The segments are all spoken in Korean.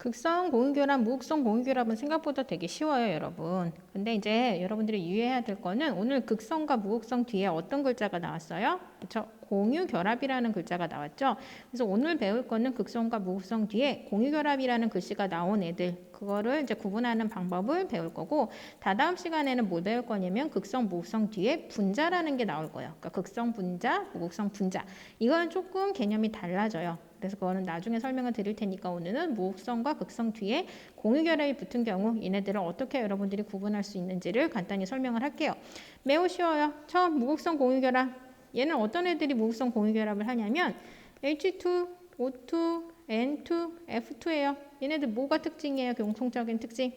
극성 공유결합, 무극성 공유결합은 생각보다 되게 쉬워요, 여러분. 근데 이제 여러분들이 유의해야 될 거는 오늘 극성과 무극성 뒤에 어떤 글자가 나왔어요? 그렇죠? 공유결합이라는 글자가 나왔죠. 그래서 오늘 배울 거는 극성과 무극성 뒤에 공유결합이라는 글씨가 나온 애들, 그거를 이제 구분하는 방법을 배울 거고, 다다음 시간에는 뭘 배울 거냐면 극성, 무극성 뒤에 분자라는 게 나올 거예요. 그러니까 극성 분자, 무극성 분자. 이거는 조금 개념이 달라져요. 그래서 그거는 나중에 설명을 드릴 테니까 오늘은 무극성과 극성 뒤에 공유결합이 붙은 경우 얘네들을 어떻게 여러분들이 구분할 수 있는지를 간단히 설명을 할게요. 매우 쉬워요. 처음 무극성 공유결합. 얘는 어떤 애들이 무극성 공유결합을 하냐면 H2, O2, N2, F2예요. 얘네들 뭐가 특징이에요? 공통적인 특징.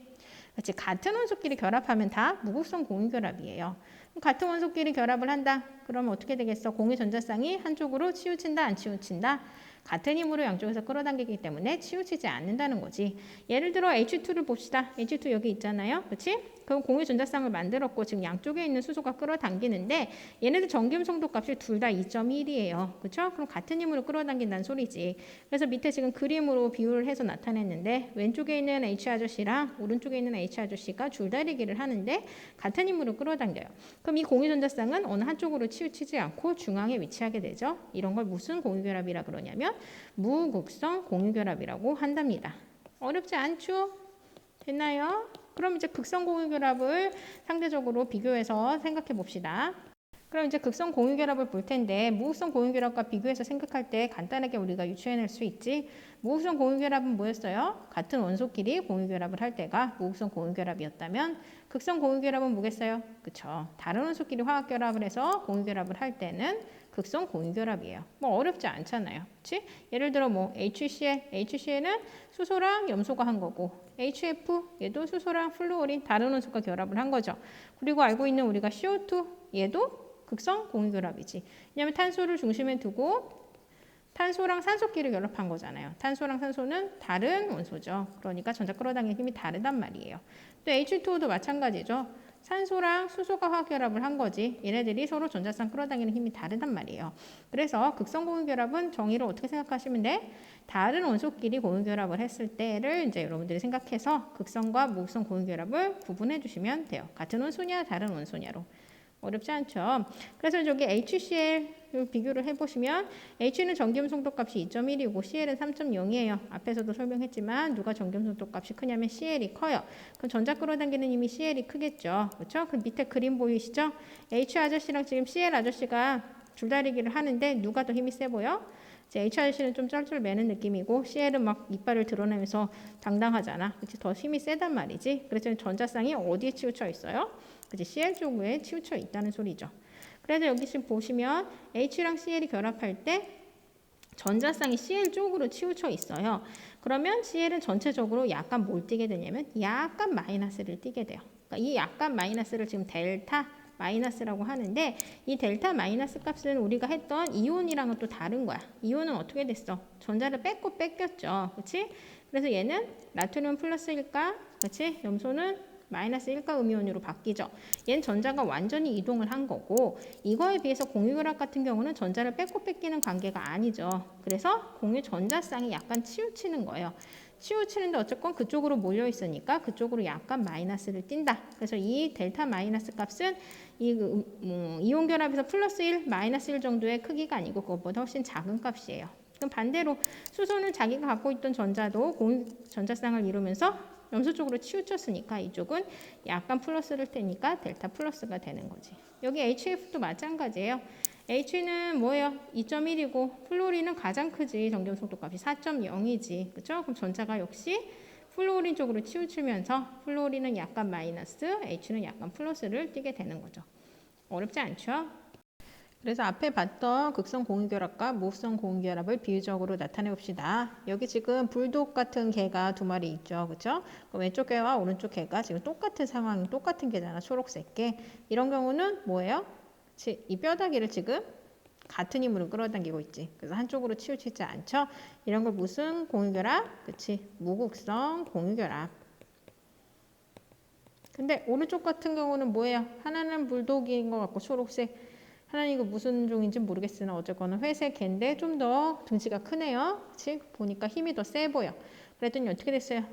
그렇지. 같은 원소끼리 결합하면 다 무극성 공유결합이에요. 같은 원소끼리 결합을 한다. 그러면 어떻게 되겠어? 공유 전자쌍이 한쪽으로 치우친다, 안 치우친다? 같은 힘으로 양쪽에서 끌어당기기 때문에 치우치지 않는다는 거지. 예를 들어 H2를 봅시다. H2 여기 있잖아요. 그렇지? 그럼 공유 전자쌍을 만들었고 지금 양쪽에 있는 수소가 끌어당기는데 얘네들 전기음 성도값이 둘 다 2.1이에요. 그렇죠? 그럼 같은 힘으로 끌어당긴다는 소리지. 그래서 밑에 지금 그림으로 비유를 해서 나타냈는데 왼쪽에 있는 H 아저씨랑 오른쪽에 있는 H 아저씨가 줄다리기를 하는데 같은 힘으로 끌어당겨요. 그럼 이 공유 전자쌍은 어느 한쪽으로 치우치지 않고 중앙에 위치하게 되죠. 이런 걸 무슨 공유결합이라 그러냐면 무극성 공유결합이라고 한답니다. 어렵지 않죠? 됐나요? 그럼 이제 극성 공유결합을 상대적으로 비교해서 생각해 봅시다. 그럼 이제 극성 공유결합을 볼 텐데 무극성 공유결합과 비교해서 생각할 때 간단하게 우리가 유추해낼 수 있지. 무극성 공유결합은 뭐였어요? 같은 원소끼리 공유결합을 할 때가 무극성 공유결합이었다면 극성 공유결합은 뭐겠어요? 그쵸? 다른 원소끼리 화학결합을 해서 공유결합을 할 때는 극성 공유결합이에요. 뭐 어렵지 않잖아요. 그치? 예를 들어 뭐 HCl은 수소랑 염소가 한 거고 HF 얘도 수소랑 플루오린 다른 원소가 결합을 한 거죠. 그리고 알고 있는 우리가 CO2 얘도 극성 공유결합이지. 왜냐하면 탄소를 중심에 두고 탄소랑 산소끼리 결합한 거잖아요. 탄소랑 산소는 다른 원소죠. 그러니까 전자 끌어당기는 힘이 다르단 말이에요. 또 H2O도 마찬가지죠. 산소랑 수소가 화학결합을 한 거지. 얘네들이 서로 전자쌍 끌어당기는 힘이 다르단 말이에요. 그래서 극성 공유결합은 정의를 어떻게 생각하시면 돼? 다른 원소끼리 공유결합을 했을 때를 이제 여러분들이 생각해서 극성과 무극성 공유결합을 구분해 주시면 돼요. 같은 원소냐 다른 원소냐로. 어렵지 않죠. 그래서 저기 HCl 비교를 해보시면 H는 전기음 성도값이 2.1이고 CL은 3.0이에요. 앞에서도 설명했지만 누가 전기음 성도값이 크냐면 CL이 커요. 그럼 전자 끌어당기는 힘이 CL이 크겠죠. 그렇죠? 그럼 밑에 그림 보이시죠? H 아저씨랑 지금 CL 아저씨가 줄다리기를 하는데 누가 더 힘이 세 보여? H 아저씨는 좀 쩔쩔매는 느낌이고 CL은 막 이빨을 드러내면서 당당하잖아. 그치? 더 힘이 세단 말이지. 그래서 전자쌍이 어디에 치우쳐 있어요? 그치? CL 쪽에 치우쳐 있다는 소리죠. 그래서 여기 지금 보시면 H랑 CL이 결합할 때 전자쌍이 CL 쪽으로 치우쳐 있어요. 그러면 CL은 전체적으로 약간 뭘 띠게 되냐면 약간 마이너스를 띠게 돼요. 그러니까 이 약간 마이너스를 지금 델타 마이너스라고 하는데 이 델타 마이너스 값은 우리가 했던 이온이랑은 또 다른 거야. 이온은 어떻게 됐어? 전자를 뺐고 뺏겼죠. 그렇지? 그래서 얘는 나트륨 플러스일까? 그렇지? 염소는 마이너스 1가 음이온으로 바뀌죠. 얘는 전자가 완전히 이동을 한 거고 이거에 비해서 공유결합 같은 경우는 전자를 뺏고 뺏기는 관계가 아니죠. 그래서 공유 전자쌍이 약간 치우치는 거예요. 치우치는데 어쨌건 그쪽으로 몰려 있으니까 그쪽으로 약간 마이너스를 띈다. 그래서 이 델타 마이너스 값은 이온 결합에서 플러스 1, 마이너스 1 정도의 크기가 아니고 그것보다 훨씬 작은 값이에요. 그럼 반대로 수소는 자기가 갖고 있던 전자도 공유 전자쌍을 이루면서 염소 쪽으로 치우쳤으니까 이쪽은 약간 플러스를 테니까 델타 플러스가 되는 거지. 여기 HF도 마찬가지예요. H는 뭐예요? 2.1이고 플루오린은 가장 크지. 전기음 속도값이 4.0이지. 그렇죠? 그럼 전자가 역시 플루오린 쪽으로 치우치면서 플루오린은 약간 마이너스, H는 약간 플러스를 띠게 되는 거죠. 어렵지 않죠? 그래서 앞에 봤던 극성 공유결합과 무극성 공유결합을 비유적으로 나타내 봅시다. 여기 지금 불독 같은 개가 두 마리 있죠. 그렇죠? 왼쪽 개와 오른쪽 개가 지금 똑같은 상황, 똑같은 개잖아. 초록색 개. 이런 경우는 뭐예요? 이 뼈다귀를 지금 같은 힘으로 끌어당기고 있지. 그래서 한쪽으로 치우치지 않죠? 이런 걸 무슨 공유결합? 그치? 무극성 공유결합. 근데 오른쪽 같은 경우는 뭐예요? 하나는 불독인 것 같고 초록색. 하나는 이거 무슨 종인지 모르겠으나 어쨌거나 회색 개인데 좀 더 등치가 크네요. 그치? 보니까 힘이 더 세 보여. 그랬더니 어떻게 됐어요?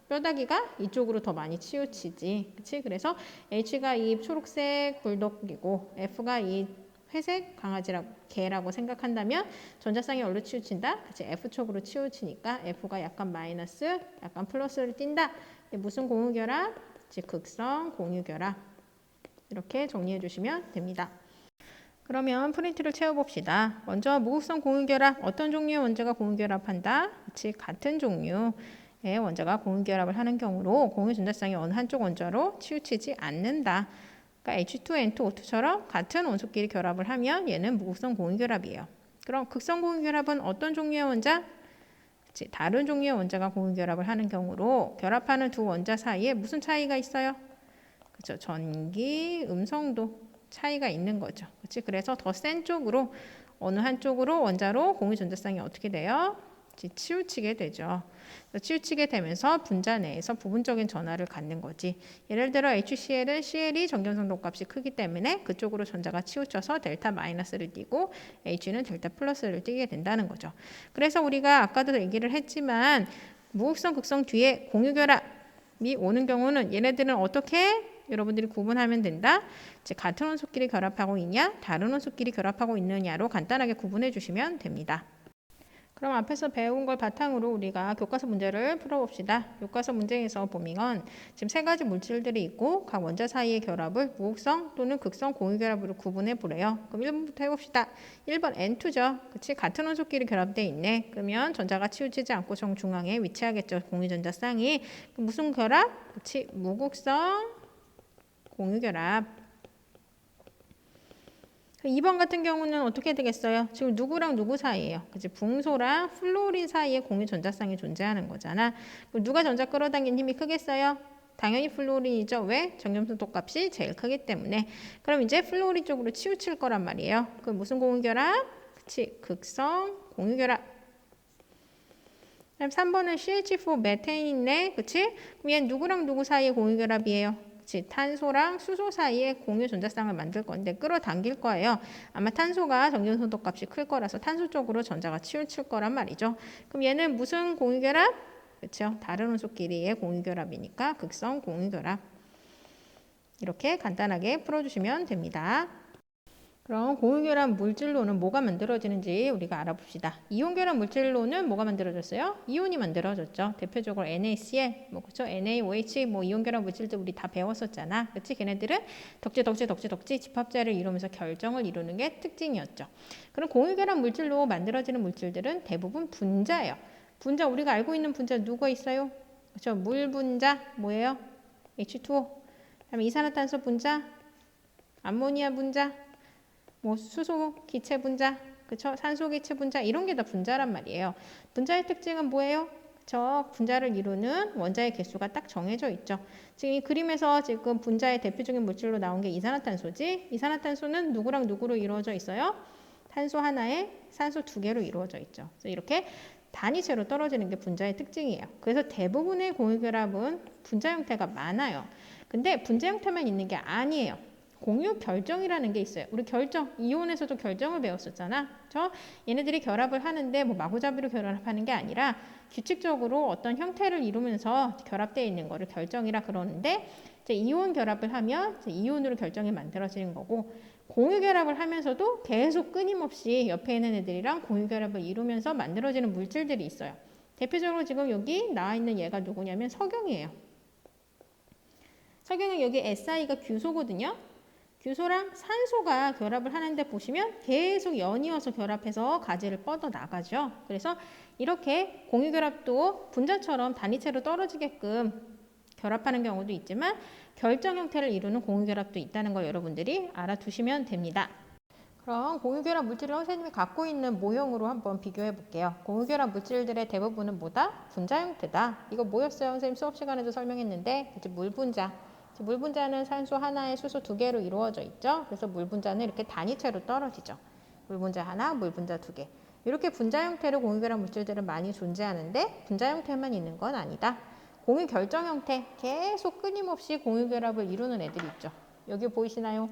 뼈다귀가 이쪽으로 더 많이 치우치지. 그치? 그래서 H가 이 초록색 불독이고 F가 이 회색 강아지라고 개라고 생각한다면 전자쌍이 어디로 치우친다? 그치? F쪽으로 치우치니까 F가 약간 마이너스, 약간 플러스를 띈다. 이게 무슨 공유결합? 즉 극성 공유결합. 이렇게 정리해 주시면 됩니다. 그러면 프린트를 채워봅시다. 먼저 무극성 공유결합, 어떤 종류의 원자가 공유결합한다? 그치? 같은 종류의 원자가 공유결합을 하는 경우로 공유전자쌍이 어느 한쪽 원자로 치우치지 않는다. 그러니까 H2, N2O2처럼 같은 원소끼리 결합을 하면 얘는 무극성 공유결합이에요. 그럼 극성 공유결합은 어떤 종류의 원자? 그치? 다른 종류의 원자가 공유결합을 하는 경우로 결합하는 두 원자 사이에 무슨 차이가 있어요? 그렇죠? 전기, 음성도 차이가 있는 거죠. 그렇지? 그래서 더 센 쪽으로 어느 한쪽으로 원자로 공유 전자쌍이 어떻게 돼요? 치우치게 되죠. 치우치게 되면서 분자 내에서 부분적인 전하를 갖는 거지. 예를 들어 HCl은 CL이 정견성도 값이 크기 때문에 그쪽으로 전자가 치우쳐서 델타 마이너스를 띠고 H는 델타 플러스를 띠게 된다는 거죠. 그래서 우리가 아까도 얘기를 했지만 무극성, 극성 뒤에 공유결합이 오는 경우는 얘네들은 어떻게 여러분들이 구분하면 된다. 즉 같은 원소끼리 결합하고 있냐, 다른 원소끼리 결합하고 있느냐로 간단하게 구분해 주시면 됩니다. 그럼 앞에서 배운 걸 바탕으로 우리가 교과서 문제를 풀어봅시다. 교과서 문제에서 보면 지금 세 가지 물질들이 있고 각 원자 사이의 결합을 무극성 또는 극성 공유결합으로 구분해 보래요. 그럼 1번부터 해봅시다. 1번 N2죠. 그치? 같은 원소끼리 결합되어 있네. 그러면 전자가 치우치지 않고 정중앙에 위치하겠죠. 공유전자쌍이. 무슨 결합? 그치? 무극성 공유결합. 2번 같은 경우는 어떻게 되겠어요? 지금 누구랑 누구 사이예요? 그치? 붕소랑 플로린 사이에 공유 전자쌍이 존재하는 거잖아. 그럼 누가 전자 끌어당긴 힘이 크겠어요? 당연히 플로린이죠. 왜? 정점수도 값이 제일 크기 때문에. 그럼 이제 플로린 쪽으로 치우칠 거란 말이에요. 그 무슨 공유결합? 그치? 극성 공유결합. 그럼 3번은 CH4 메테인 있네. 그치? 그럼 얘는 누구랑 누구 사이의 공유결합이에요? 그치? 탄소랑 수소 사이에 공유 전자쌍을 만들 건데 끌어당길 거예요. 아마 탄소가 정전소독 값이 클 거라서 탄소 쪽으로 전자가 치우칠 거란 말이죠. 그럼 얘는 무슨 공유결합? 그렇죠? 다른 원소끼리의 공유결합이니까 극성 공유결합. 이렇게 간단하게 풀어주시면 됩니다. 그럼 공유결합 물질로는 뭐가 만들어지는지 우리가 알아봅시다. 이온결합 물질로는 뭐가 만들어졌어요? 이온이 만들어졌죠. 대표적으로 NaCl, 그렇죠? NaOH, 이온결합 물질들 우리 다 배웠었잖아. 그렇지? 걔네들은 덕지 집합자를 이루면서 결정을 이루는 게 특징이었죠. 그럼 공유결합 물질로 만들어지는 물질들은 대부분 분자예요. 분자 우리가 알고 있는 분자 누가 있어요? 그렇죠? 물 분자 뭐예요? H2O. 그다음에 이산화탄소 분자, 암모니아 분자. 수소 기체 분자, 그쵸? 산소 기체 분자 이런 게 다 분자란 말이에요. 분자의 특징은 뭐예요? 저 분자를 이루는 원자의 개수가 딱 정해져 있죠. 지금 이 그림에서 지금 분자의 대표적인 물질로 나온 게 이산화탄소지. 이산화탄소는 누구랑 누구로 이루어져 있어요? 탄소 하나에 산소 두 개로 이루어져 있죠. 그래서 이렇게 단위체로 떨어지는 게 분자의 특징이에요. 그래서 대부분의 공유결합은 분자 형태가 많아요. 근데 분자 형태만 있는 게 아니에요. 공유 결정이라는 게 있어요. 우리 결정, 이온에서도 결정을 배웠었잖아. 얘네들이 결합을 하는데 마구잡이로 결합하는 게 아니라 규칙적으로 어떤 형태를 이루면서 결합되어 있는 거를 결정이라 그러는데 이제 이온 결합을 하면 이제 이온으로 결정이 만들어지는 거고 공유 결합을 하면서도 계속 끊임없이 옆에 있는 애들이랑 공유 결합을 이루면서 만들어지는 물질들이 있어요. 대표적으로 지금 여기 나와 있는 얘가 누구냐면 석영이에요. 석영은 여기 SI가 규소거든요. 규소랑 산소가 결합을 하는데 보시면 계속 연이어서 결합해서 가지를 뻗어 나가죠. 그래서 이렇게 공유결합도 분자처럼 단위체로 떨어지게끔 결합하는 경우도 있지만 결정 형태를 이루는 공유결합도 있다는 거 여러분들이 알아두시면 됩니다. 그럼 공유결합 물질을 선생님이 갖고 있는 모형으로 한번 비교해 볼게요. 공유결합 물질들의 대부분은 뭐다? 분자 형태다. 이거 뭐였어요? 선생님 수업 시간에도 설명했는데 물분자. 물분자는 산소 하나에 수소 두 개로 이루어져 있죠. 그래서 물분자는 이렇게 단위체로 떨어지죠. 물분자 하나, 물분자 두 개. 이렇게 분자 형태로 공유결합 물질들은 많이 존재하는데 분자 형태만 있는 건 아니다. 공유 결정 형태, 계속 끊임없이 공유결합을 이루는 애들이 있죠. 여기 보이시나요?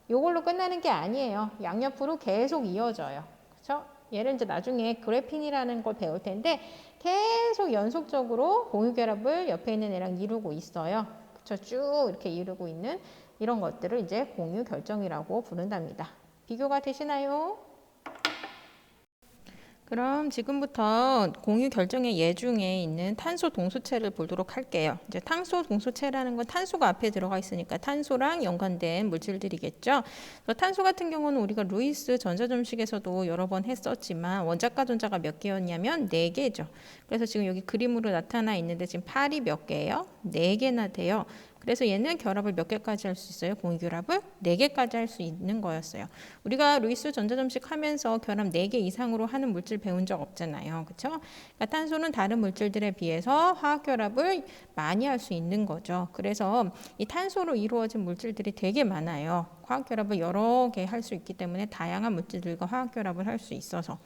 이걸로 끝나는 게 아니에요. 양옆으로 계속 이어져요. 그렇죠? 얘를 이제 나중에 그래핀이라는 걸 배울 텐데 계속 연속적으로 공유결합을 옆에 있는 애랑 이루고 있어요. 그쵸? 쭉 이렇게 이루고 있는 이런 것들을 이제 공유결정이라고 부른답니다. 비교가 되시나요? 그럼 지금부터 공유 결정의 예 중에 있는 탄소 동소체를 보도록 할게요. 이제 탄소 동소체라는 건 탄소가 앞에 들어가 있으니까 탄소랑 연관된 물질들이겠죠. 탄소 같은 경우는 우리가 루이스 전자점식에서도 여러 번 했었지만 원자과 전자가 몇 개였냐면 4개죠. 그래서 지금 여기 그림으로 나타나 있는데 지금 팔이 몇 개예요? 4개나 돼요. 그래서 얘는 결합을 몇 개까지 할 수 있어요? 공유결합을 4개까지 할 수 있는 거였어요. 우리가 루이스 전자점식 하면서 결합 4개 이상으로 하는 물질 배운 적 없잖아요. 그렇죠? 그러니까 탄소는 다른 물질들에 비해서 화학결합을 많이 할 수 있는 거죠. 그래서 이 탄소로 이루어진 물질들이 되게 많아요. 화학결합을 여러 개 할 수 있기 때문에 다양한 물질들과 화학결합을 할 수 있어서.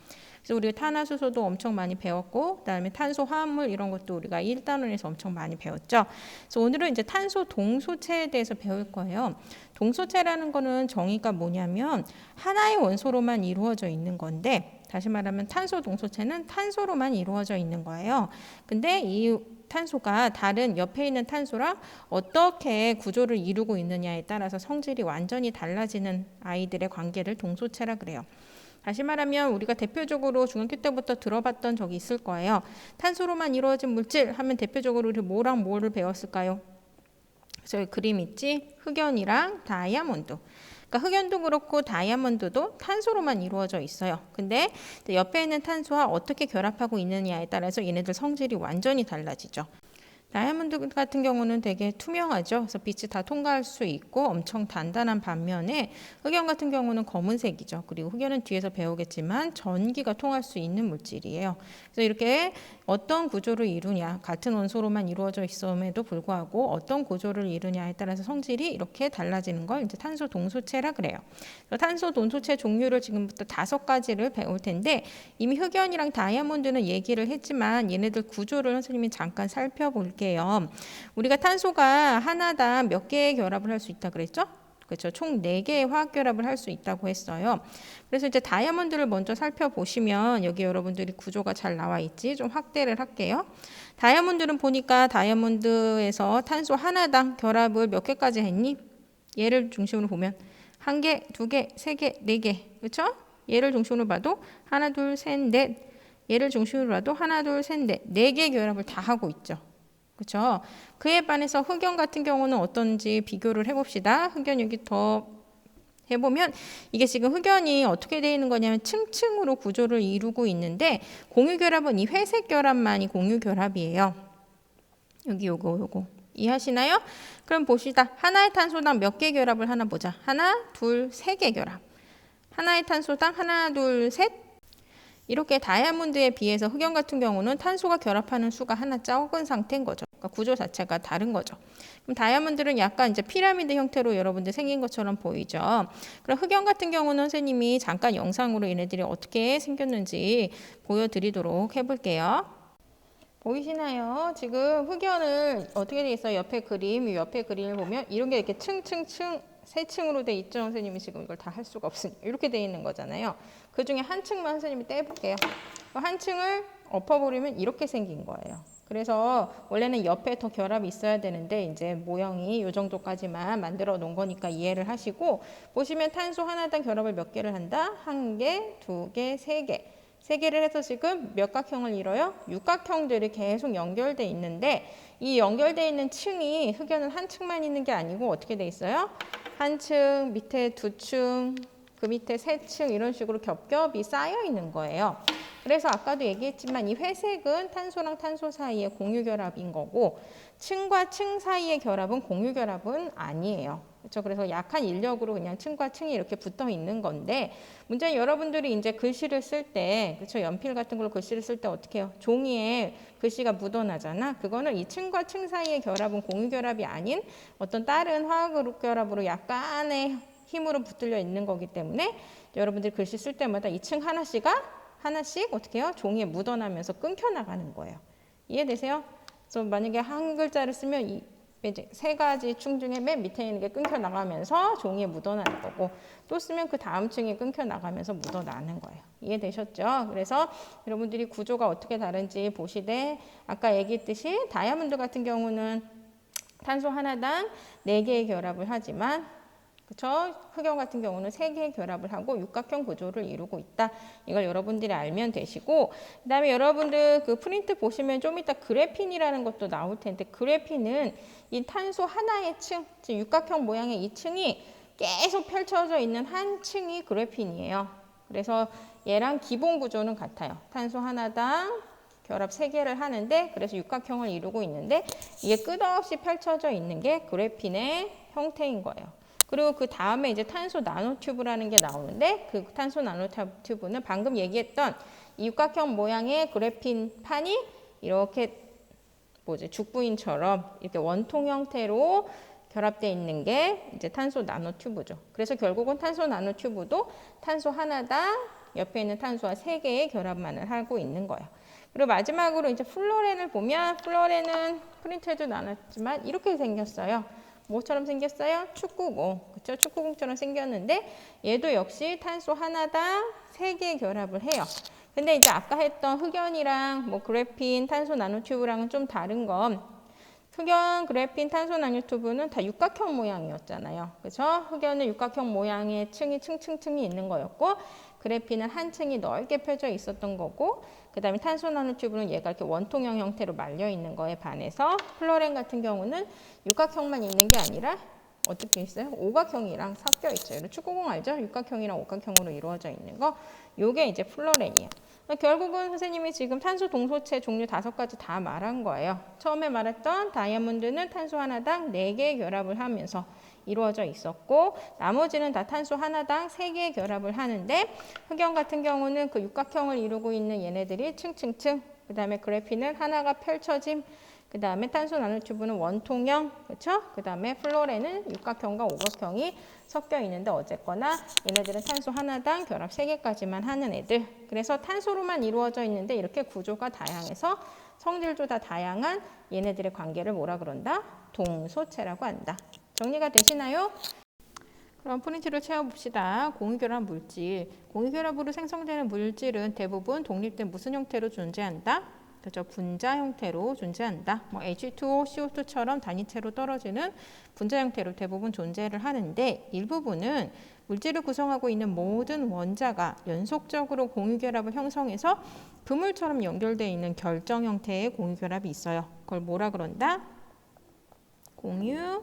그래서 우리가 탄화수소도 엄청 많이 배웠고, 그다음에 탄소 화합물 이런 것도 우리가 1단원에서 엄청 많이 배웠죠. 그래서 오늘은 이제 탄소 동소체에 대해서 배울 거예요. 동소체라는 거는 정의가 뭐냐면 하나의 원소로만 이루어져 있는 건데, 다시 말하면 탄소 동소체는 탄소로만 이루어져 있는 거예요. 근데 이 탄소가 다른 옆에 있는 탄소랑 어떻게 구조를 이루고 있느냐에 따라서 성질이 완전히 달라지는 아이들의 관계를 동소체라 그래요. 다시 말하면 우리가 대표적으로 중학교 때부터 들어봤던 적이 있을 거예요. 탄소로만 이루어진 물질 하면 대표적으로 우리 뭐랑 뭐를 배웠을까요? 그래서 여기 그림 있지? 흑연이랑 다이아몬드. 그러니까 흑연도 그렇고 다이아몬드도 탄소로만 이루어져 있어요. 근데 옆에 있는 탄소와 어떻게 결합하고 있느냐에 따라서 얘네들 성질이 완전히 달라지죠. 다이아몬드 같은 경우는 되게 투명하죠. 그래서 빛이 다 통과할 수 있고 엄청 단단한 반면에 흑연 같은 경우는 검은색이죠. 그리고 흑연은 뒤에서 배우겠지만 전기가 통할 수 있는 물질이에요. 그래서 이렇게 어떤 구조를 이루냐, 같은 원소로만 이루어져 있음에도 불구하고 어떤 구조를 이루냐에 따라서 성질이 이렇게 달라지는 걸 이제 탄소 동소체라 그래요. 탄소 동소체 종류를 지금부터 5가지를 배울 텐데 이미 흑연이랑 다이아몬드는 얘기를 했지만 얘네들 구조를 선생님이 잠깐 살펴볼게요. 우리가 탄소가 하나당 몇 개의 결합을 할 수 있다 그랬죠? 그렇죠. 총 4개의 화학 결합을 할 수 있다고 했어요. 그래서 이제 다이아몬드를 먼저 살펴보시면 여기 여러분들이 구조가 잘 나와 있지? 좀 확대를 할게요. 다이아몬드는 보니까 다이아몬드에서 탄소 하나당 결합을 몇 개까지 했니? 얘를 중심으로 보면 1개, 2개, 3개, 4개. 그렇죠? 얘를 중심으로 봐도 하나, 둘, 셋, 넷. 얘를 중심으로 봐도 하나, 둘, 셋, 넷. 4개의 결합을 다 하고 있죠. 그렇죠? 그에 반해서 흑연 같은 경우는 어떤지 비교를 해봅시다. 흑연 여기 더 해보면 이게 지금 흑연이 어떻게 되어 있는 거냐면 층층으로 구조를 이루고 있는데 공유결합은 이 회색 결합만이 공유결합이에요. 여기 요거 이해하시나요? 그럼 봅시다. 하나의 탄소당 몇 개 결합을 하나 보자. 하나, 둘, 3개 결합. 하나의 탄소당 하나, 둘, 셋. 이렇게 다이아몬드에 비해서 흑연 같은 경우는 탄소가 결합하는 수가 하나 적은 상태인 거죠. 그러니까 구조 자체가 다른 거죠. 그럼 다이아몬드는 약간 이제 피라미드 형태로 여러분들 생긴 것처럼 보이죠. 그럼 흑연 같은 경우는 선생님이 잠깐 영상으로 얘네들이 어떻게 생겼는지 보여드리도록 해볼게요. 보이시나요? 지금 흑연을 어떻게 돼 있어요? 옆에 그림, 옆에 그림을 보면 이런 게 이렇게 층층층 세 층으로 돼 있죠. 선생님이 지금 이걸 다 할 수가 없으니까 이렇게 돼 있는 거잖아요. 그 중에 한 층만 선생님이 떼볼게요. 한 층을 엎어버리면 이렇게 생긴 거예요. 그래서 원래는 옆에 더 결합이 있어야 되는데 이제 모형이 이 정도까지만 만들어 놓은 거니까 이해를 하시고 보시면 탄소 하나당 결합을 몇 개를 한다? 1개, 2개, 3개. 3개를 해서 지금 몇 각형을 이뤄요? 육각형들이 계속 연결돼 있는데 이 연결돼 있는 층이 흑연은 한 층만 있는 게 아니고 어떻게 돼 있어요? 한 층, 밑에 2층, 그 밑에 3층 이런 식으로 겹겹이 쌓여 있는 거예요. 그래서 아까도 얘기했지만 이 회색은 탄소랑 탄소 사이의 공유결합인 거고 층과 층 사이의 결합은 공유결합은 아니에요. 그렇죠? 그래서 약한 인력으로 그냥 층과 층이 이렇게 붙어 있는 건데 문제는 여러분들이 이제 글씨를 쓸 때 그렇죠? 연필 같은 걸로 글씨를 쓸 때 어떻게 해요? 종이에 글씨가 묻어나잖아. 그거는 이 층과 층 사이의 결합은 공유결합이 아닌 어떤 다른 화학 결합으로 약간의 힘으로 붙들려 있는 거기 때문에 여러분들이 글씨 쓸 때마다 이 층 하나씩 어떻게 해요? 종이에 묻어나면서 끊겨 나가는 거예요. 이해되세요? 그래서 만약에 한 글자를 쓰면 이제 세 가지 층 중에 맨 밑에 있는 게 끊겨 나가면서 종이에 묻어나는 거고 또 쓰면 그 다음 층이 끊겨 나가면서 묻어나는 거예요. 이해되셨죠? 그래서 여러분들이 구조가 어떻게 다른지 보시되 아까 얘기했듯이 다이아몬드 같은 경우는 탄소 하나당 4개의 결합을 하지만 그쵸? 흑연 같은 경우는 3개의 결합을 하고 육각형 구조를 이루고 있다. 이걸 여러분들이 알면 되시고 그 다음에 여러분들 그 프린트 보시면 좀 이따 그래핀이라는 것도 나올 텐데 그래핀은 이 탄소 하나의 층, 즉 육각형 모양의 이 층이 계속 펼쳐져 있는 한 층이 그래핀이에요. 그래서 얘랑 기본 구조는 같아요. 탄소 하나당 결합 3개를 하는데 그래서 육각형을 이루고 있는데 이게 끝없이 펼쳐져 있는 게 그래핀의 형태인 거예요. 그리고 그 다음에 이제 탄소 나노튜브라는 게 나오는데 그 탄소 나노튜브는 방금 얘기했던 이 육각형 모양의 그래핀 판이 이렇게 죽부인처럼 이렇게 원통 형태로 결합되어 있는 게 이제 탄소 나노튜브죠. 그래서 결국은 탄소 나노튜브도 탄소 하나당 옆에 있는 탄소와 3개의 결합만을 하고 있는 거예요. 그리고 마지막으로 이제 플로렌을 보면 플로렌은 프린트에도 나눴지만 이렇게 생겼어요. 뭐처럼 생겼어요? 축구공. 그쵸? 축구공처럼 생겼는데 얘도 역시 탄소 하나당 3개의 결합을 해요. 근데 이제 아까 했던 흑연이랑 뭐 그래핀, 탄소 나노튜브랑은 좀 다른 건 흑연, 그래핀, 탄소 나노튜브는 다 육각형 모양이었잖아요. 그죠? 흑연은 육각형 모양의 층이 층층층이 있는 거였고 그래핀은 한 층이 넓게 펴져 있었던 거고 그 다음에 탄소 나노튜브는 얘가 이렇게 원통형 형태로 말려 있는 거에 반해서 플로렌 같은 경우는 육각형만 있는 게 아니라 어떻게 있어요? 오각형이랑 섞여 있죠. 축구공 알죠? 육각형이랑 오각형으로 이루어져 있는 거. 요게 이제 플로렌이에요. 결국은 선생님이 지금 탄소 동소체 종류 5가지 다 말한 거예요. 처음에 말했던 다이아몬드는 탄소 하나당 4개의 결합을 하면서 이루어져 있었고 나머지는 다 탄소 하나당 3개의 결합을 하는데 흑연 같은 경우는 그 육각형을 이루고 있는 얘네들이 층층층 그 다음에 그래핀은 하나가 펼쳐짐 그 다음에 탄소 나노튜브는 원통형 그렇죠? 그 다음에 플로렌은 육각형과 오각형이 섞여 있는데 어쨌거나 얘네들은 탄소 하나당 결합 3개까지만 하는 애들 그래서 탄소로만 이루어져 있는데 이렇게 구조가 다양해서 성질도 다 다양한 얘네들의 관계를 뭐라 그런다? 동소체라고 한다. 정리가 되시나요? 그럼 프린트를 채워봅시다. 공유결합 물질. 공유결합으로 생성되는 물질은 대부분 독립된 무슨 형태로 존재한다? 그렇죠. 분자 형태로 존재한다. 뭐 H2O, CO2처럼 단위체로 떨어지는 분자 형태로 대부분 존재를 하는데 일부분은 물질을 구성하고 있는 모든 원자가 연속적으로 공유결합을 형성해서 그물처럼 연결되어 있는 결정 형태의 공유결합이 있어요. 그걸 뭐라 그런다? 공유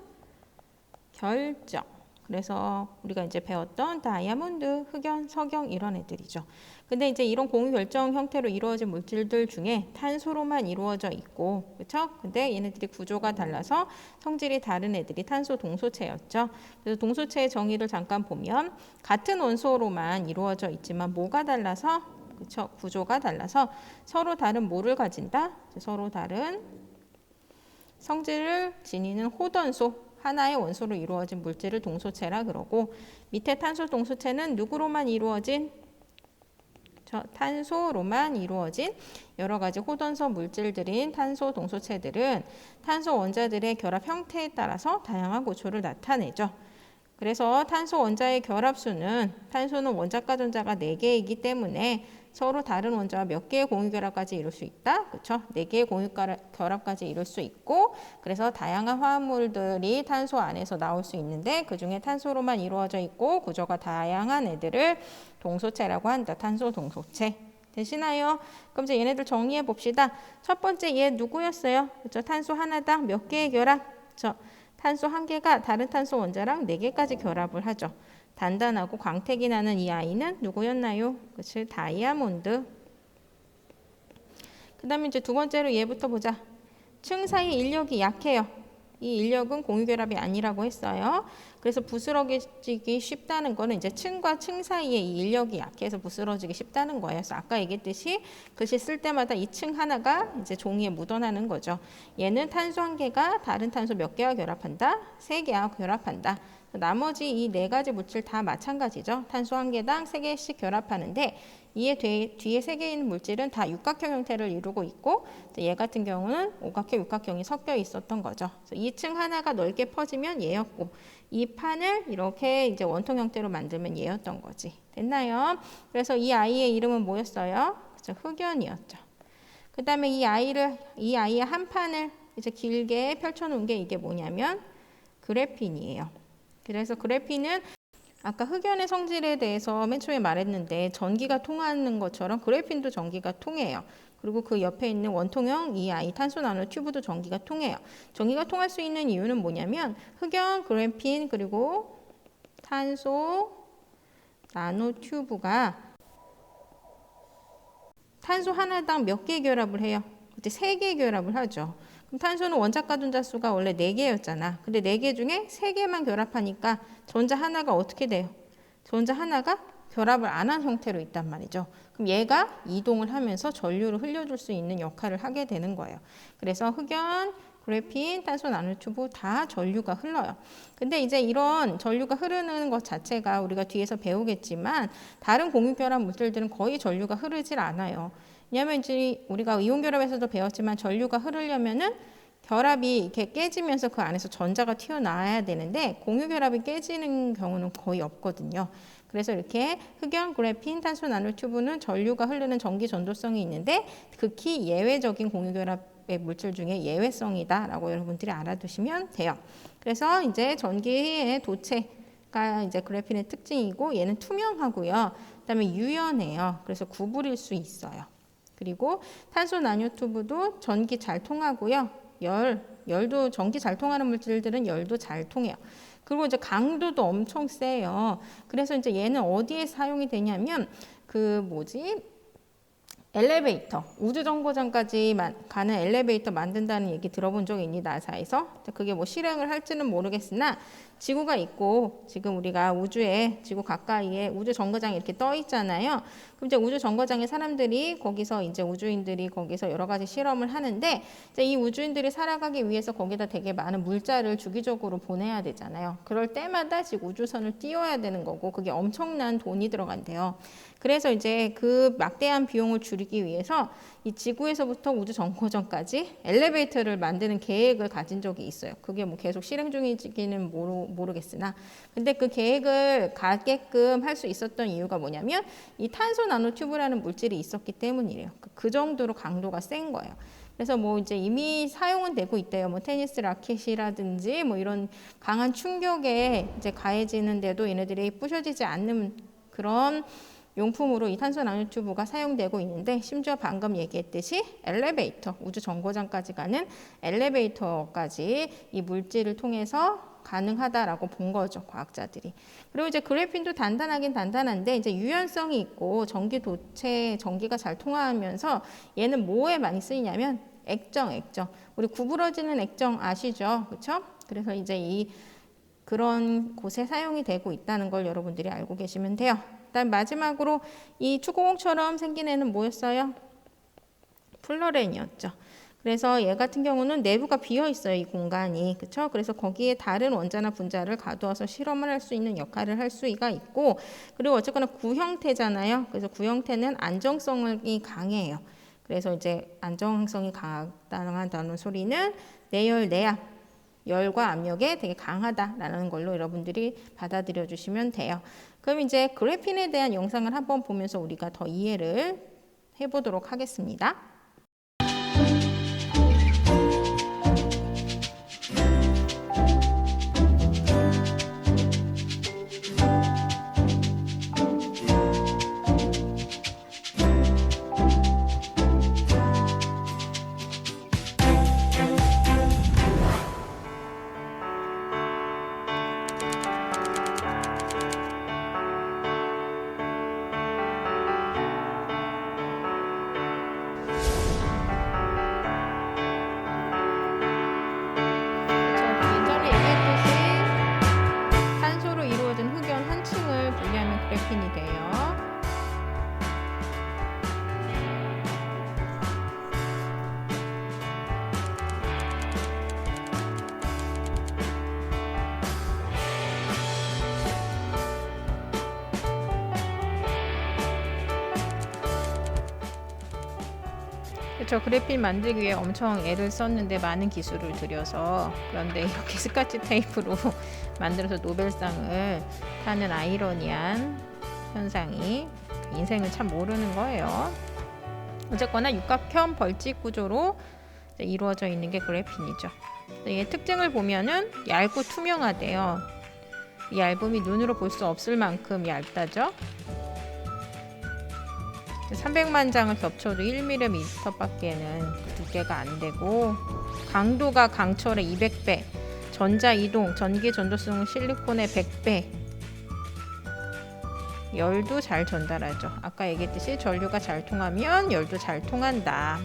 결정. 그래서 우리가 이제 배웠던 다이아몬드, 흑연, 석영 이런 애들이죠. 근데 이제 이런 공유 결정 형태로 이루어진 물질들 중에 탄소로만 이루어져 있고, 그렇죠? 근데 얘네들이 구조가 달라서 성질이 다른 애들이 탄소 동소체였죠. 그래서 동소체의 정의를 잠깐 보면 같은 원소로만 이루어져 있지만 뭐가 달라서, 그렇죠? 구조가 달라서 서로 다른 뭐를 가진다? 서로 다른 성질을 지니는 호던소. 하나의 원소로 이루어진 물질을 동소체라 그러고 밑에 탄소 동소체는 누구로만 이루어진? 탄소로만 이루어진 여러 가지 호던소 물질들인 탄소 동소체들은 탄소 원자들의 결합 형태에 따라서 다양한 구조를 나타내죠. 그래서 탄소 원자의 결합수는 탄소는 원자과 전자가 4개이기 때문에 서로 다른 원자와 몇 개의 공유결합까지 이룰 수 있다. 그렇죠? 4개의 공유결합까지 이룰 수 있고 그래서 다양한 화합물들이 탄소 안에서 나올 수 있는데 그중에 탄소로만 이루어져 있고 구조가 다양한 애들을 동소체라고 한다. 탄소 동소체. 되시나요? 그럼 이제 얘네들 정리해 봅시다. 첫 번째 얘 누구였어요? 그렇죠? 탄소 하나당 몇 개의 결합? 그렇죠? 탄소 1개가 다른 탄소 원자랑 4개까지 결합을 하죠. 단단하고 광택이 나는 이 아이는 누구였나요? 그치? 다이아몬드. 그 다음에 이제 두 번째로 얘부터 보자. 층 사이 인력이 약해요. 이 인력은 공유결합이 아니라고 했어요. 그래서 부스러지기 쉽다는 거는 이제 층과 층 사이에 이 인력이 약해서 부스러지기 쉽다는 거예요. 그래서 아까 얘기했듯이 글씨 쓸 때마다 이 층 하나가 이제 종이에 묻어나는 거죠. 얘는 탄소 1개가 다른 탄소 몇 개와 결합한다? 3개와 결합한다. 나머지 이 4가지 물질 다 마찬가지죠. 탄소 1개당 3개씩 결합하는데 이에 뒤에 세 개 있는 물질은 다 육각형 형태를 이루고 있고 얘 같은 경우는 오각형, 육각형이 섞여 있었던 거죠. 그래서 2층 하나가 넓게 퍼지면 얘였고 이 판을 이렇게 이제 원통 형태로 만들면 얘였던 거지. 됐나요? 그래서 이 아이의 이름은 뭐였어요? 그렇죠. 흑연이었죠. 그 다음에 이 아이의 한 판을 이제 길게 펼쳐놓은 게 이게 뭐냐면 그래핀이에요. 그래서 그래핀은 아까 흑연의 성질에 대해서 맨 처음에 말했는데 전기가 통하는 것처럼 그래핀도 전기가 통해요. 그리고 그 옆에 있는 원통형 이 아이 탄소 나노 튜브도 전기가 통해요. 전기가 통할 수 있는 이유는 뭐냐면 흑연, 그래핀 그리고 탄소 나노 튜브가 탄소 하나당 몇 개 결합을 해요? 이제 3개 결합을 하죠. 그럼 탄소는 원자가 전자수가 원래 4개였잖아. 근데 4개 중에 3개만 결합하니까 전자 하나가 어떻게 돼요? 전자 하나가 결합을 안 한 형태로 있단 말이죠. 그럼 얘가 이동을 하면서 전류를 흘려줄 수 있는 역할을 하게 되는 거예요. 그래서 흑연, 그래핀, 탄소 나노튜브 다 전류가 흘러요. 근데 이제 이런 전류가 흐르는 것 자체가 우리가 뒤에서 배우겠지만 다른 공유결합 물질들은 거의 전류가 흐르질 않아요. 왜냐하면 이제 우리가 이온결합에서도 배웠지만 전류가 흐르려면은 결합이 이렇게 깨지면서 그 안에서 전자가 튀어나와야 되는데 공유결합이 깨지는 경우는 거의 없거든요. 그래서 이렇게 흑연, 그래핀, 탄소 나노튜브는 전류가 흐르는 전기 전도성이 있는데 극히 예외적인 공유결합의 물질 중에 예외성이다라고 여러분들이 알아두시면 돼요. 그래서 이제 전기의 도체가 이제 그래핀의 특징이고 얘는 투명하고요. 그다음에 유연해요. 그래서 구부릴 수 있어요. 그리고 탄소 나노튜브도 전기 잘 통하고요. 열도 전기 잘 통하는 물질들은 열도 잘 통해요. 그리고 이제 강도도 엄청 세요. 그래서 이제 얘는 어디에 사용이 되냐면 엘리베이터, 우주정거장까지 가는 엘리베이터 만든다는 얘기 들어본 적이 있니, 나사에서? 그게 뭐 실행을 할지는 모르겠으나 지구가 있고 지금 우리가 우주에 지구 가까이에 우주정거장이 이렇게 떠 있잖아요. 그럼 이제 우주정거장에 사람들이 거기서 이제 우주인들이 거기서 여러 가지 실험을 하는데 이제 이 우주인들이 살아가기 위해서 거기다 되게 많은 물자를 주기적으로 보내야 되잖아요. 그럴 때마다 지금 우주선을 띄워야 되는 거고 그게 엄청난 돈이 들어간대요. 그래서 이제 그 막대한 비용을 줄이기 위해서 이 지구에서부터 우주정거장까지 엘리베이터를 만드는 계획을 가진 적이 있어요. 그게 뭐 계속 실행 중이지는 모르겠으나 근데 그 계획을 가게끔 할 수 있었던 이유가 뭐냐면 이 탄소 나노튜브라는 물질이 있었기 때문이래요. 그 정도로 강도가 센 거예요. 그래서 뭐 이제 이미 사용은 되고 있대요. 뭐 테니스 라켓이라든지 뭐 이런 강한 충격에 이제 가해지는데도 얘네들이 부셔지지 않는 그런 용품으로 이 탄소 나노튜브가 사용되고 있는데 심지어 방금 얘기했듯이 엘리베이터, 우주 정거장까지 가는 엘리베이터까지 이 물질을 통해서 가능하다라고 본 거죠, 과학자들이. 그리고 이제 그래핀도 단단하긴 단단한데 이제 유연성이 있고 전기가 잘 통하면서 얘는 뭐에 많이 쓰이냐면 액정. 우리 구부러지는 액정 아시죠? 그렇죠? 그래서 이제 그런 곳에 사용이 되고 있다는 걸 여러분들이 알고 계시면 돼요. 그다음 마지막으로 이 축구공처럼 생긴 애는 뭐였어요? 플로렌이었죠. 그래서 얘 같은 경우는 내부가 비어 있어요, 이 공간이. 그렇죠? 그래서 거기에 다른 원자나 분자를 가두어서 실험을 할 수 있는 역할을 할 수가 있고 그리고 어쨌거나 구형태잖아요. 그래서 구형태는 안정성이 강해요. 그래서 이제 안정성이 강하다는 소리는 내열, 내압, 열과 압력에 되게 강하다라는 걸로 여러분들이 받아들여 주시면 돼요. 그럼 이제 그래핀에 대한 영상을 한번 보면서 우리가 더 이해를 해보도록 하겠습니다. 그쵸. 그래핀 만들기 위해 엄청 애를 썼는데 많은 기술을 들여서 그런데 이렇게 스카치 테이프로 만들어서 노벨상을 타는 아이러니한 현상이 인생을 참 모르는 거예요. 어쨌거나 육각형 벌집 구조로 이루어져 있는 게 그래핀이죠. 얘 특징을 보면은 얇고 투명하대요. 이 얇음이 눈으로 볼 수 없을 만큼 얇다죠. 300만 장을 겹쳐도 1mm 밖에는 두께가 안 되고, 강도가 강철의 200배, 전자 이동, 전기 전도성은 실리콘의 100배, 열도 잘 전달하죠. 아까 얘기했듯이 전류가 잘 통하면 열도 잘 통한다.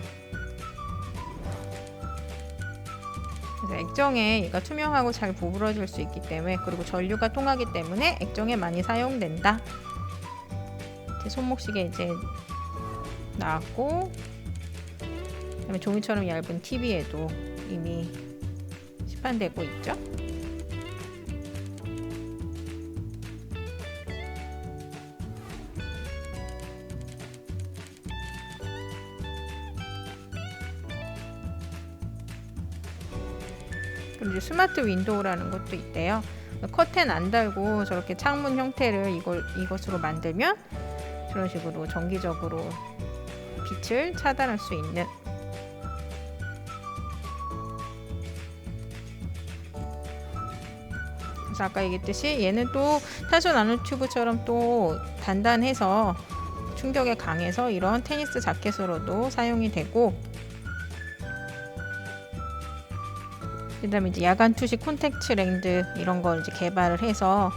그래서 액정에 얘가 투명하고 잘 구부러질 수 있기 때문에, 그리고 전류가 통하기 때문에 액정에 많이 사용된다. 제 손목시계 이제 나왔고, 그다음에 종이처럼 얇은 TV에도 이미 시판되고 있죠. 그리고 이제 스마트 윈도우라는 것도 있대요. 커튼 안 달고 저렇게 창문 형태를 이것으로 만들면 저런 식으로 정기적으로 빛을 차단할 수 있는, 그래서 아까 얘기했듯이 얘는 또 탄소 나노튜브처럼 또 단단해서 충격에 강해서 이런 테니스 자켓으로도 사용이 되고, 그다음에 이제 야간 투시 콘택트 렌즈 이런 걸 이제 개발을 해서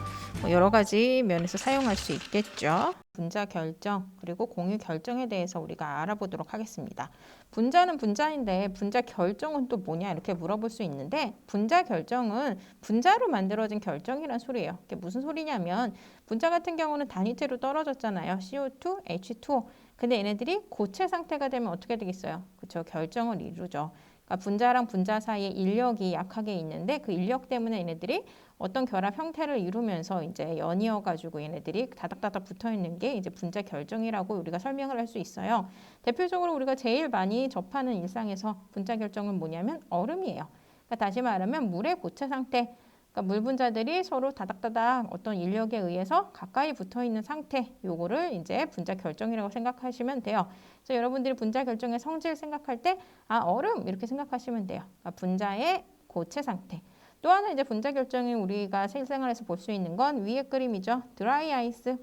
여러 가지 면에서 사용할 수 있겠죠. 분자 결정 그리고 공유 결정에 대해서 우리가 알아보도록 하겠습니다. 분자는 분자인데 분자 결정은 또 뭐냐 이렇게 물어볼 수 있는데, 분자 결정은 분자로 만들어진 결정이란 소리예요. 이게 무슨 소리냐면, 분자 같은 경우는 단위체로 떨어졌잖아요. CO2, H2O. 근데 얘네들이 고체 상태가 되면 어떻게 되겠어요? 그렇죠. 결정을 이루죠. 그러니까 분자랑 분자 사이에 인력이 약하게 있는데 그 인력 때문에 얘네들이 어떤 결합 형태를 이루면서 이제 연이어 가지고 얘네들이 다닥다닥 붙어 있는 게 이제 분자 결정이라고 우리가 설명을 할 수 있어요. 대표적으로 우리가 제일 많이 접하는 일상에서 분자 결정은 뭐냐면 얼음이에요. 그러니까 다시 말하면 물의 고체 상태, 그러니까 물 분자들이 서로 다닥다닥 어떤 인력에 의해서 가까이 붙어 있는 상태, 요거를 이제 분자 결정이라고 생각하시면 돼요. 그래서 여러분들이 분자 결정의 성질 생각할 때 얼음 이렇게 생각하시면 돼요. 그러니까 분자의 고체 상태. 또 하나 이제 분자 결정이 우리가 실생활에서 볼 수 있는 건 위에 그림이죠. 드라이 아이스.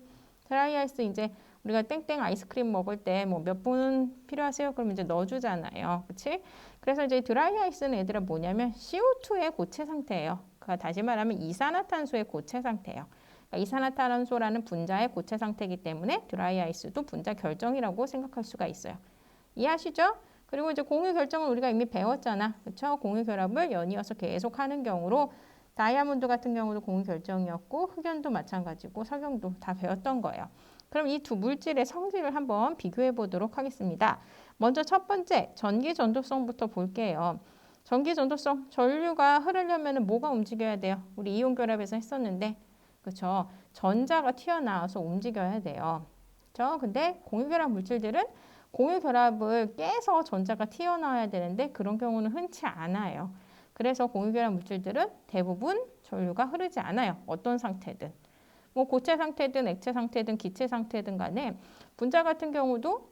드라이 아이스 이제 우리가 땡땡 아이스크림 먹을 때 뭐 몇 분 필요하세요? 그럼 이제 넣어주잖아요. 그렇지? 그래서 이제 드라이 아이스는 얘들은 뭐냐면 CO2의 고체 상태예요. 그러니까 다시 말하면 이산화탄소의 고체 상태예요. 그러니까 이산화탄소라는 분자의 고체 상태이기 때문에 드라이 아이스도 분자 결정이라고 생각할 수가 있어요. 이해하시죠? 그리고 이제 공유 결정을 우리가 이미 배웠잖아. 그렇죠? 공유 결합을 연이어서 계속 하는 경우로 다이아몬드 같은 경우도 공유 결정이었고, 흑연도 마찬가지고, 석영도 다 배웠던 거예요. 그럼 이 두 물질의 성질을 한번 비교해 보도록 하겠습니다. 먼저 첫 번째, 전기 전도성부터 볼게요. 전기 전도성, 전류가 흐르려면 뭐가 움직여야 돼요? 우리 이온 결합에서 했었는데, 그렇죠? 전자가 튀어나와서 움직여야 돼요. 그렇죠? 근데 공유 결합 물질들은 공유 결합을 깨서 전자가 튀어나와야 되는데 그런 경우는 흔치 않아요. 그래서 공유 결합 물질들은 대부분 전류가 흐르지 않아요. 어떤 상태든. 뭐 고체 상태든 액체 상태든 기체 상태든 간에 분자 같은 경우도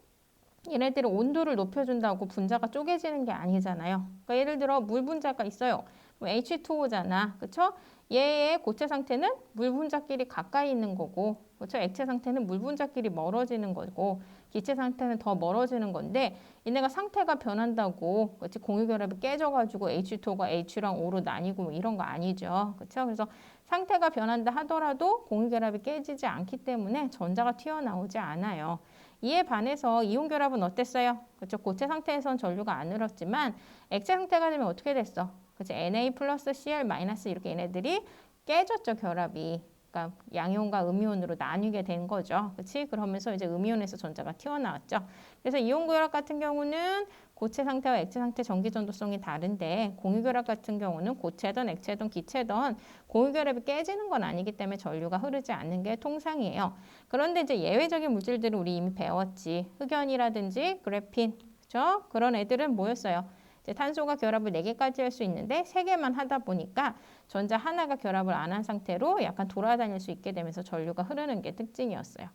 얘네들은 온도를 높여준다고 분자가 쪼개지는 게 아니잖아요. 그러니까 예를 들어 물 분자가 있어요. 뭐 H2O잖아. 그렇죠? 얘의 고체 상태는 물 분자끼리 가까이 있는 거고, 그렇죠? 액체 상태는 물 분자끼리 멀어지는 거고, 기체 상태는 더 멀어지는 건데, 얘네가 상태가 변한다고, 그렇지? 공유 결합이 깨져가지고 H2O가 H랑 O로 나뉘고 뭐 이런 거 아니죠. 그렇죠? 그래서 상태가 변한다 하더라도 공유 결합이 깨지지 않기 때문에 전자가 튀어나오지 않아요. 이에 반해서 이온 결합은 어땠어요? 그렇죠? 고체 상태에선 전류가 안 흘렀지만 액체 상태가 되면 어떻게 됐어? 그렇죠? Na 플러스 Cl 마이너스 이렇게 얘네들이 깨졌죠, 결합이. 그러니까 양이온과 음이온으로 나뉘게 된 거죠. 그렇지? 그러면서 이제 음이온에서 전자가 튀어나왔죠. 그래서 이온 결합 같은 경우는 고체 상태와 액체 상태 전기 전도성이 다른데, 공유 결합 같은 경우는 고체든 액체든 기체든 공유 결합이 깨지는 건 아니기 때문에 전류가 흐르지 않는 게 통상이에요. 그런데 이제 예외적인 물질들을 우리 이미 배웠지. 흑연이라든지 그래핀, 그렇죠? 그런 애들은 뭐였어요? 이제 탄소가 결합을 4개까지 할 수 있는데 3개만 하다 보니까 전자 하나가 결합을 안 한 상태로 약간 돌아다닐 수 있게 되면서 전류가 흐르는 게 특징이었어요.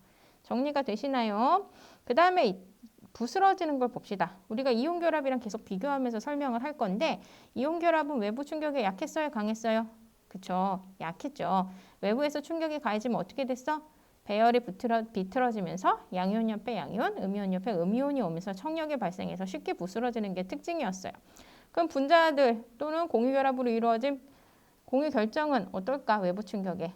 정리가 되시나요? 그 다음에 부스러지는 걸 봅시다. 우리가 이온 결합이랑 계속 비교하면서 설명을 할 건데 이온 결합은 외부 충격에 약했어요? 강했어요? 그쵸? 약했죠. 외부에서 충격이 가해지면 어떻게 됐어? 배열이 비틀어지면서 양이온 옆에 양이온, 음이온 옆에 음이온이 오면서 청력이 발생해서 쉽게 부스러지는 게 특징이었어요. 그럼 분자들 또는 공유결합으로 이루어진 공유결정은 어떨까? 외부 충격에.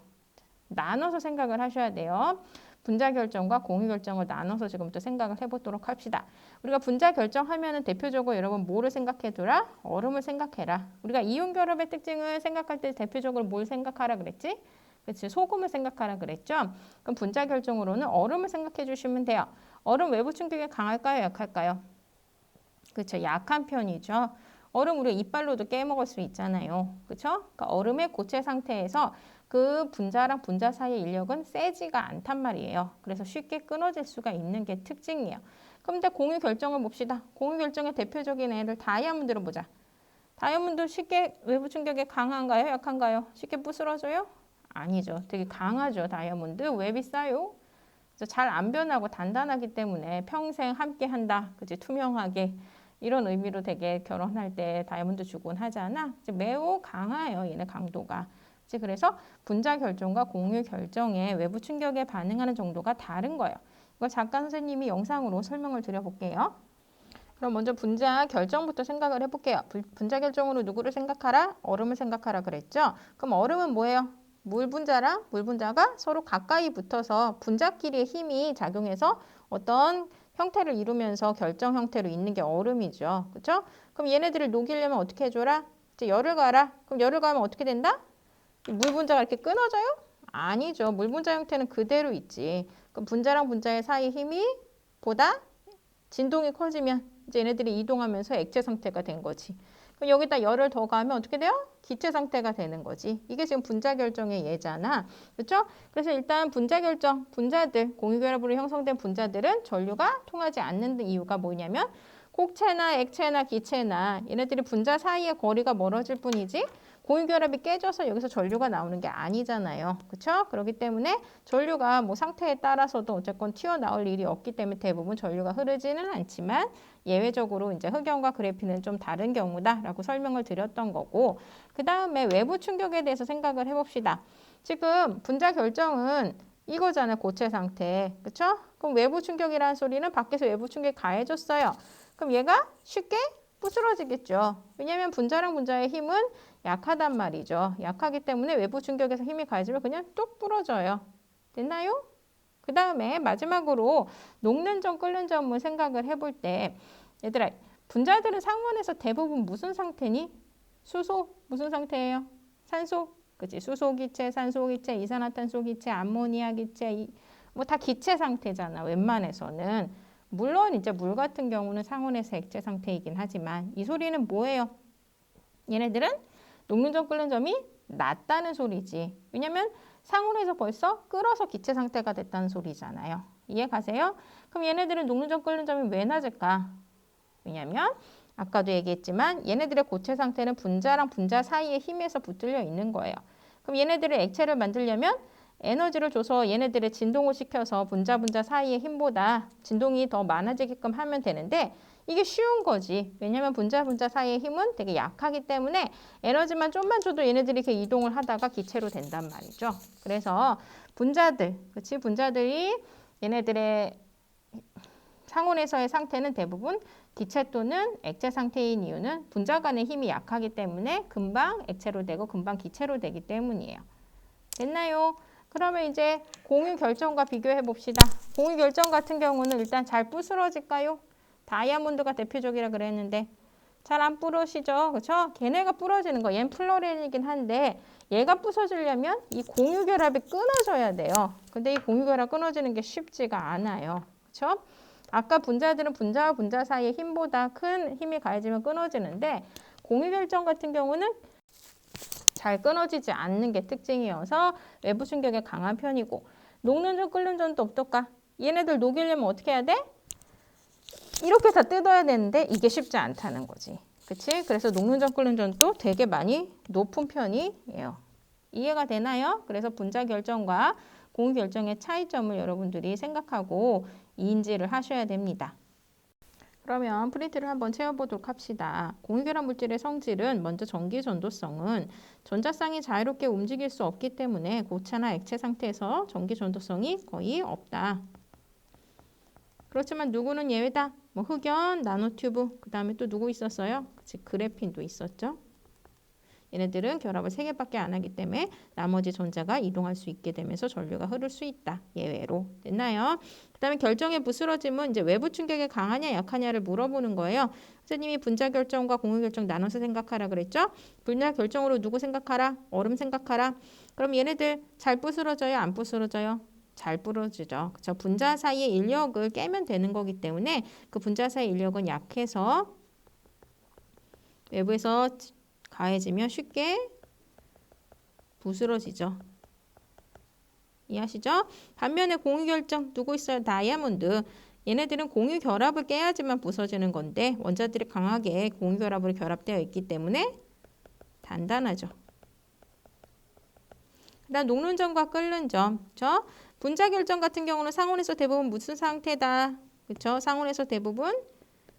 나눠서 생각을 하셔야 돼요. 분자 결정과 공유 결정을 나눠서 지금부터 생각을 해보도록 합시다. 우리가 분자 결정하면은 대표적으로 여러분 뭐를 생각해두라? 얼음을 생각해라. 우리가 이온 결합의 특징을 생각할 때 대표적으로 뭘 생각하라 그랬지? 그렇지, 소금을 생각하라 그랬죠? 그럼 분자 결정으로는 얼음을 생각해 주시면 돼요. 얼음 외부 충격에 강할까요? 약할까요? 그렇죠, 약한 편이죠. 얼음 우리가 이빨로도 깨먹을 수 있잖아요. 그렇죠? 그러니까 얼음의 고체 상태에서 그 분자랑 분자 사이의 인력은 세지가 않단 말이에요. 그래서 쉽게 끊어질 수가 있는 게 특징이에요. 그럼 이제 공유 결정을 봅시다. 공유 결정의 대표적인 애를 다이아몬드로 보자. 다이아몬드 쉽게 외부 충격에 강한가요? 약한가요? 쉽게 부스러져요? 아니죠. 되게 강하죠. 다이아몬드. 왜 비싸요? 잘 안 변하고 단단하기 때문에 평생 함께 한다. 그치? 투명하게. 이런 의미로 되게 결혼할 때 다이아몬드 주곤 하잖아. 매우 강해요. 얘네 강도가. 그래서 분자 결정과 공유 결정의 외부 충격에 반응하는 정도가 다른 거예요. 이거 작가 선생님이 영상으로 설명을 드려볼게요. 그럼 먼저 분자 결정부터 생각을 해볼게요. 분자 결정으로 누구를 생각하라? 얼음을 생각하라 그랬죠? 그럼 얼음은 뭐예요? 물 분자랑 물 분자가 서로 가까이 붙어서 분자끼리의 힘이 작용해서 어떤 형태를 이루면서 결정 형태로 있는 게 얼음이죠. 그렇죠? 그럼 얘네들을 녹이려면 어떻게 해줘라? 이제 열을 가라. 그럼 열을 가면 어떻게 된다? 물 분자가 이렇게 끊어져요? 아니죠. 물 분자 형태는 그대로 있지. 그럼 분자랑 분자의 사이 힘이 보다 진동이 커지면 이제 얘네들이 이동하면서 액체 상태가 된 거지. 그럼 여기다 열을 더 가면 어떻게 돼요? 기체 상태가 되는 거지. 이게 지금 분자 결정의 예잖아. 그렇죠? 그래서 일단 분자 결정, 분자들, 공유결합으로 형성된 분자들은 전류가 통하지 않는 이유가 뭐냐면 kok체나 액체나 기체나 얘네들이 분자 사이의 거리가 멀어질 뿐이지 공유결합이 깨져서 여기서 전류가 나오는 게 아니잖아요. 그렇죠? 그렇기 때문에 전류가 뭐 상태에 따라서도 어쨌건 튀어나올 일이 없기 때문에 대부분 전류가 흐르지는 않지만 예외적으로 이제 흑연과 그래핀은 좀 다른 경우다라고 설명을 드렸던 거고, 그 다음에 외부 충격에 대해서 생각을 해봅시다. 지금 분자 결정은 이거잖아요. 고체 상태. 그렇죠? 그럼 외부 충격이라는 소리는 밖에서 외부 충격이 가해졌어요. 그럼 얘가 쉽게 부스러지겠죠. 왜냐하면 분자랑 분자의 힘은 약하단 말이죠. 약하기 때문에 외부 충격에서 힘이 가해지면 그냥 뚝 부러져요. 됐나요? 그 다음에 마지막으로 녹는 점, 끓는 점을 생각을 해볼 때 얘들아, 분자들은 상온에서 대부분 무슨 상태니? 수소 무슨 상태예요? 산소? 그치? 수소 기체, 산소 기체, 이산화탄소 기체, 암모니아 기체, 뭐 다 기체 상태잖아. 웬만해서는. 물론 이제 물 같은 경우는 상온에서 액체 상태이긴 하지만 이 소리는 뭐예요? 얘네들은 녹는 점, 끓는 점이 낮다는 소리지. 왜냐면 상온에서 벌써 끓어서 기체 상태가 됐다는 소리잖아요. 이해 가세요? 그럼 얘네들은 녹는 점, 끓는 점이 왜 낮을까? 왜냐면 아까도 얘기했지만 얘네들의 고체 상태는 분자랑 분자 사이에 힘에서 붙들려 있는 거예요. 그럼 얘네들의 액체를 만들려면 에너지를 줘서 얘네들의 진동을 시켜서 분자 사이의 힘보다 진동이 더 많아지게끔 하면 되는데 이게 쉬운 거지. 왜냐면 분자 사이의 힘은 되게 약하기 때문에 에너지만 좀만 줘도 얘네들이 이렇게 이동을 하다가 기체로 된단 말이죠. 그래서 분자들, 그렇지? 분자들이 얘네들의 상온에서의 상태는 대부분 기체 또는 액체 상태인 이유는 분자 간의 힘이 약하기 때문에 금방 액체로 되고 금방 기체로 되기 때문이에요. 됐나요? 그러면 이제 공유 결정과 비교해 봅시다. 공유 결정 같은 경우는 일단 잘 부스러질까요? 다이아몬드가 대표적이라 그랬는데 잘 안 부러지죠. 그렇죠? 걔네가 부러지는 거. 얘는 플로렌이긴 한데 얘가 부서지려면 이 공유 결합이 끊어져야 돼요. 근데 이 공유 결합 끊어지는 게 쉽지가 않아요. 그렇죠? 아까 분자들은 분자와 분자 사이의 힘보다 큰 힘이 가해지면 끊어지는데 공유 결정 같은 경우는 잘 끊어지지 않는 게 특징이어서 외부 충격에 강한 편이고, 녹는 점 끓는 점도 어떨까? 얘네들 녹이려면 어떻게 해야 돼? 이렇게 다 뜯어야 되는데 이게 쉽지 않다는 거지. 그치? 그래서 녹는 전 끓는 전도 되게 많이 높은 편이에요. 이해가 되나요? 그래서 분자 결정과 공유 결정의 차이점을 여러분들이 생각하고 인지를 하셔야 됩니다. 그러면 프린트를 한번 채워보도록 합시다. 공유결합 물질의 성질은 먼저 전기 전도성은 전자쌍이 자유롭게 움직일 수 없기 때문에 고체나 액체 상태에서 전기 전도성이 거의 없다. 그렇지만 누구는 예외다. 뭐 흑연, 나노튜브, 그 다음에 또 누구 있었어요? 그치, 그래핀도 있었죠. 얘네들은 결합을 3개밖에 안 하기 때문에 나머지 전자가 이동할 수 있게 되면서 전류가 흐를 수 있다. 예외로. 됐나요? 그 다음에 결정의 부스러짐은 이제 외부 충격에 강하냐 약하냐를 물어보는 거예요. 선생님이 분자 결정과 공유 결정 나눠서 생각하라 그랬죠? 분자 결정으로 누구 생각하라? 얼음 생각하라. 그럼 얘네들 잘 부스러져요? 안 부스러져요? 잘 부러지죠. 그렇죠? 분자 사이의 인력을 깨면 되는 거기 때문에 그 분자 사이 인력은 약해서 외부에서 가해지면 쉽게 부스러지죠. 이해하시죠? 반면에 공유 결정 누구 있어요? 다이아몬드. 얘네들은 공유 결합을 깨야지만 부서지는 건데 원자들이 강하게 공유 결합으로 결합되어 있기 때문에 단단하죠. 그다음 녹는 점과 끓는 점. 그렇죠? 분자 결정 같은 경우는 상온에서 대부분 무슨 상태다? 그렇죠? 상온에서 대부분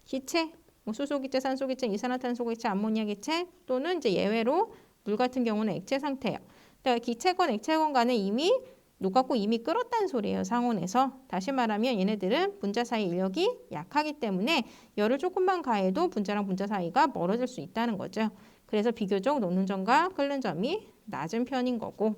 기체, 뭐 수소기체, 산소기체, 이산화탄소기체, 암모니아기체 또는 이제 예외로 물 같은 경우는 액체 상태예요. 그러니까 기체건 액체건 간에 이미 녹았고 이미 끓었다는 소리예요. 상온에서. 다시 말하면 얘네들은 분자 사이 인력이 약하기 때문에 열을 조금만 가해도 분자랑 분자 사이가 멀어질 수 있다는 거죠. 그래서 비교적 녹는 점과 끓는 점이 낮은 편인 거고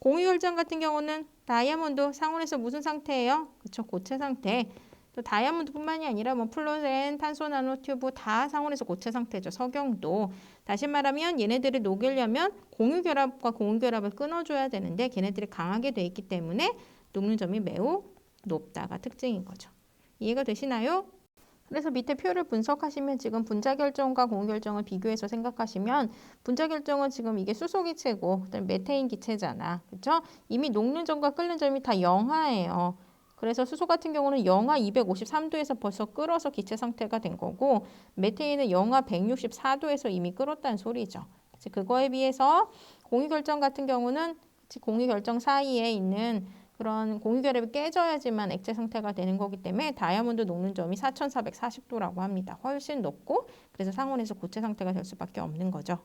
공유 결정 같은 경우는 다이아몬드 상온에서 무슨 상태예요? 그쵸, 고체 상태. 또 다이아몬드뿐만이 아니라 뭐 플루렌, 탄소 나노튜브 다 상온에서 고체 상태죠. 석영도. 다시 말하면 얘네들이 녹이려면 공유 결합과 공유 결합을 끊어줘야 되는데 걔네들이 강하게 돼 있기 때문에 녹는 점이 매우 높다가 특징인 거죠. 이해가 되시나요? 그래서 밑에 표를 분석하시면 지금 분자 결정과 공유 결정을 비교해서 생각하시면 분자 결정은 지금 이게 수소 기체고 그다음에 메테인 기체잖아. 그렇죠? 이미 녹는 점과 끓는 점이 다 영하예요. 그래서 수소 같은 경우는 영하 253도에서 벌써 끓어서 기체 상태가 된 거고 메테인은 영하 164도에서 이미 끓었다는 소리죠. 그거에 비해서 공유 결정 같은 경우는 공유 결정 사이에 있는 그런 공유 결합이 깨져야지만 액체 상태가 되는 거기 때문에 다이아몬드 녹는 점이 4440도라고 합니다. 훨씬 높고 그래서 상온에서 고체 상태가 될 수밖에 없는 거죠.